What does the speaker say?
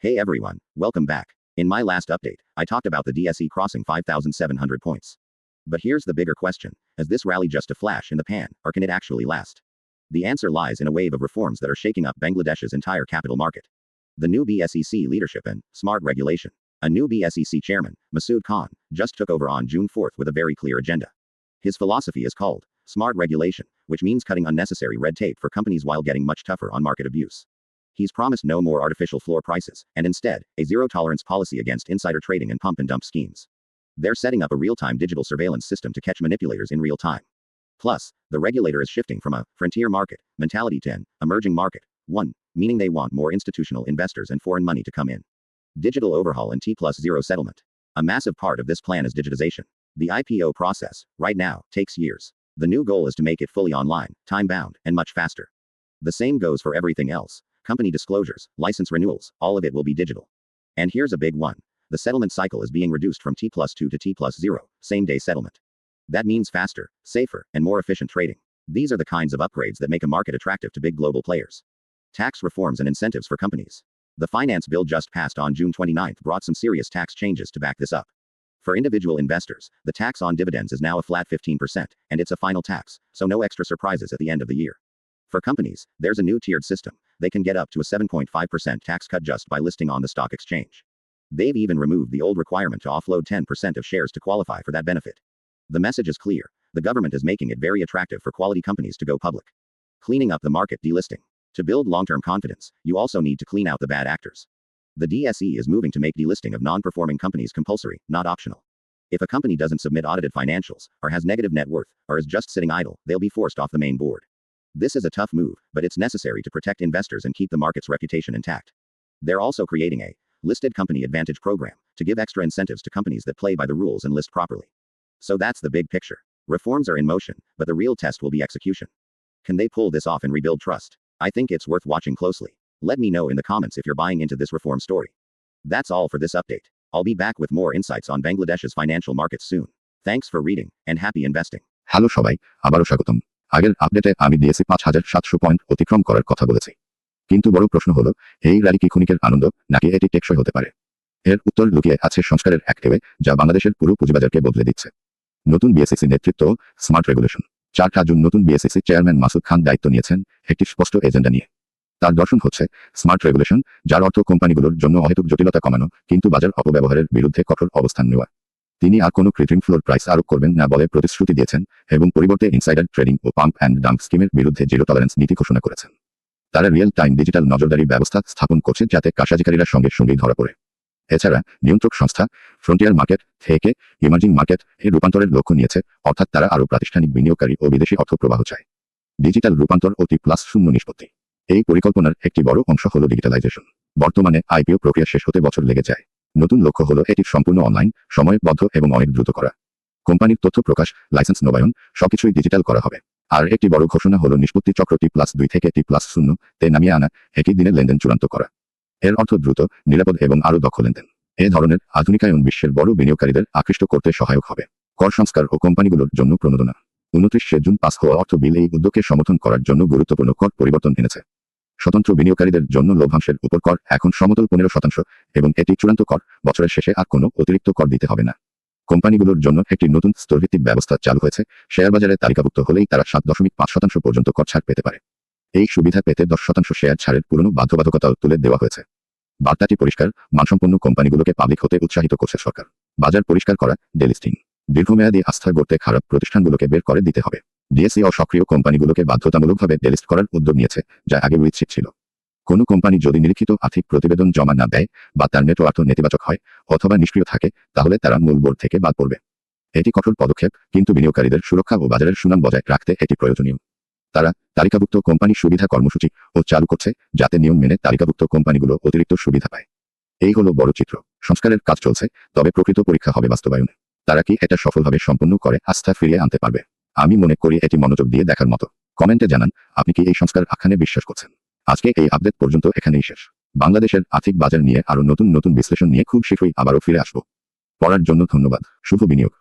Hey everyone, welcome back. In my last update, I talked about the DSE crossing 5,700 points. But here's the bigger question: is this rally just a flash in the pan, or can it actually last? The answer lies in a wave of reforms that are shaking up Bangladesh's entire capital market. The new BSEC leadership and smart regulation. A new BSEC chairman, Masood Khan, just took over on June 4th with a very clear agenda. His philosophy is called smart regulation, which means cutting unnecessary red tape for companies while getting much tougher on market abuse. He's promised no more artificial floor prices, and instead, a zero-tolerance policy against insider trading and pump-and-dump schemes. They're setting up a real-time digital surveillance system to catch manipulators in real time. Plus, the regulator is shifting from a frontier market mentality to an emerging market one, meaning they want more institutional investors and foreign money to come in. Digital overhaul and T+0 settlement. A massive part of this plan is digitization. The IPO process, right now, takes years. The new goal is to make it fully online, time-bound, and much faster. The same goes for everything else. Company disclosures, license renewals, all of it will be digital. And here's a big one. The settlement cycle is being reduced from T+2 to T+0, same-day settlement. That means faster, safer, and more efficient trading. These are the kinds of upgrades that make a market attractive to big global players. Tax reforms and incentives for companies. The finance bill just passed on June 29th brought some serious tax changes to back this up. For individual investors, the tax on dividends is now a flat 15%, and it's a final tax, so no extra surprises at the end of the year. For companies, there's a new tiered system. They can get up to a 7.5% tax cut just by listing on the stock exchange. They've even removed the old requirement to offload 10% of shares to qualify for that benefit. The message is clear. The government is making it very attractive for quality companies to go public. Cleaning up the market delisting. To build long-term confidence, you also need to clean out the bad actors. The DSE is moving to make delisting of non-performing companies compulsory, not optional. If a company doesn't submit audited financials, or has negative net worth, or is just sitting idle, they'll be forced off the main board. This is a tough move, but it's necessary to protect investors and keep the market's reputation intact. They're also creating a listed company advantage program to give extra incentives to companies that play by the rules and list properly. So that's the big picture. Reforms are in motion, but the real test will be execution. Can they pull this off and rebuild trust? I think it's worth watching closely. Let me know in the comments if you're buying into this reform story. That's all for this update. I'll be back with more insights on Bangladesh's financial markets soon. Thanks for reading, and happy investing. Hello সবাই, আবারও স্বাগতম। আগের আপডেটে আমি DSE 5,700 point অতিক্রম করার কথা বলেছি। কিন্তু বড় প্রশ্ন হলো, এই র্যালি কি ক্ষণিকের আনন্দ, নাকি এটি টেকসই হতে পারে? এর উত্তর লুকিয়ে আছে সংস্কারের এক ঢেউয়ে, যা বাংলাদেশের পুরো পুঁজিবাজারকে বদলে দিচ্ছে। নতুন বিএসইসি নেতৃত্ব, স্মার্ট রেগুলেশন। 4 জুন নতুন বিএসইসি চেয়ারম্যান মাসুদ খান দায়িত্ব নিয়েছেন একটি স্পষ্ট এজেন্ডা নিয়ে। তার দর্শন হচ্ছে স্মার্ট রেগুলেশন, যার অর্থ কোম্পানিগুলোর জন্য অহেতুক জটিলতা কমানো, কিন্তু বাজার অপব্যবহারের বিরুদ্ধে কঠোর অবস্থান নেওয়া। তিনি আর কোনো কৃত্রিম ফ্লোর প্রাইস আরোপ করবেন না বলে প্রতিশ্রুতি দিয়েছেন, এবং পরিবর্তে ইনসাইডার ট্রেডিং ও পাম্প অ্যান্ড ডাম্প স্কিমের বিরুদ্ধে জিরো টলারেন্স নীতি ঘোষণা করেছেন। তারা রিয়েল টাইম ডিজিটাল নজরদারি ব্যবস্থা স্থাপন করছে, যাতে কারসাজিকারীরা সঙ্গে সঙ্গেই ধরা পড়ে। এছাড়া নিয়ন্ত্রক সংস্থা ফ্রন্টিয়ার মার্কেট থেকে ইমার্জিং মার্কেট এর রূপান্তরের লক্ষ্য নিয়েছে, অর্থাৎ তারা আরও প্রাতিষ্ঠানিক বিনিয়োগকারী ও বিদেশি অর্থ প্রবাহ চায়। ডিজিটাল রূপান্তর ও T+0 নিষ্পত্তি। এই পরিকল্পনার একটি বড় অংশ হল ডিজিটালাইজেশন। বর্তমানে আইপিও প্রক্রিয়া শেষ হতে বছর লেগে যায়। নতুন লক্ষ্য হল এটি সম্পূর্ণ অনলাইন, সময়বদ্ধ এবং অনেক দ্রুত করা। কোম্পানির তথ্য প্রকাশ, লাইসেন্স নবায়ন, সবকিছুই ডিজিটাল করা হবে। আর একটি বড় ঘোষণা হল নিষ্পত্তি চক্র T+2 থেকে T+0 তে নামিয়ে আনা, একই দিনে লেনদেন চূড়ান্ত করা। এর অর্থ দ্রুত, নিরাপদ এবং আরও দক্ষ লেনদেন। এ ধরনের আধুনিকায়ন বিশ্বের বড় বিনিয়োগকারীদের আকৃষ্ট করতে সহায়ক হবে। কর সংস্কার ও কোম্পানিগুলোর জন্য প্রণোদনা। 29 জুন পাস হওয়া অর্থ বিল এই উদ্যোগকে সমর্থন করার জন্য গুরুত্বপূর্ণ কর পরিবর্তন এনেছে। স্বতন্ত্র বিনিয়োগকারীদের জন্য লভ্যাংশের উপর কর এখন সমতল 15%, এবং এটি চূড়ান্ত কর। বছরের শেষে আর কোনো অতিরিক্ত কর দিতে হবে না। কোম্পানিগুলোর জন্য একটি নতুন স্তরভিত্তিক ব্যবস্থা চালু হয়েছে। শেয়ার বাজারে তালিকাভুক্ত হলেই তারা 7.5% পর্যন্ত কর ছাড় পেতে পারে। এই সুবিধা পেতে 10% শেয়ার ছাড়ের পুরনো বাধ্যবাধকতাও তুলে দেওয়া হয়েছে। বার্তাটি পরিষ্কার: মানসম্পন্ন কোম্পানিগুলোকে পাবলিক হতে উৎসাহিত করছে সরকার। বাজার পরিষ্কার করা, ডেলিস্টিং। দীর্ঘমেয়াদী আস্থা গড়তে খারাপ প্রতিষ্ঠানগুলোকে বের করে দিতে হবে। ডিএসই অসক্রিয় কোম্পানিগুলোকে বাধ্যতামূলকভাবে ডেলিস্ট করার উদ্যোগ নিয়েছে, যা আগে উইথশিট ছিল। কোনো কোম্পানি যদি নিরীক্ষিত আর্থিক প্রতিবেদন জমা না দেয়, বা তার নেট ওয়ার্থ নেতিবাচক হয়, অথবা নিষ্ক্রিয় থাকে, তাহলে তারা মূল বোর্ড থেকে বাদ পড়বে। এটি কঠোর পদক্ষেপ, কিন্তু বিনিয়োগকারীদের সুরক্ষা ও বাজারের সুনাম বজায় রাখতে এটি প্রয়োজনীয়। তারা তালিকাভুক্ত কোম্পানি সুবিধা কর্মসূচি ও চালু করছে, যাতে নিয়ম মেনে তালিকাভুক্ত কোম্পানিগুলো অতিরিক্ত সুবিধা পায়। এই হলো বড় চিত্র। সংস্কারের কাজ চলছে, তবে প্রকৃত পরীক্ষা হবে বাস্তবায়নে। তারা কি এটা সফলভাবে সম্পন্ন করে আস্থা ফিরিয়ে আনতে পারবে? আমি মনে করি এটি মনোযোগ দিয়ে দেখার মতো। কমেন্টে জানান আপনি কি এই সংস্কার আখ্যানে বিশ্বাস করছেন। আজকে এই আপডেট পর্যন্ত এখানেই শেষ। বাংলাদেশের আর্থিক বাজার নিয়ে আরও নতুন নতুন বিশ্লেষণ নিয়ে খুব শীঘ্রই আবারও ফিরে আসব। পড়ার জন্য ধন্যবাদ। শুভ বিনিয়োগ।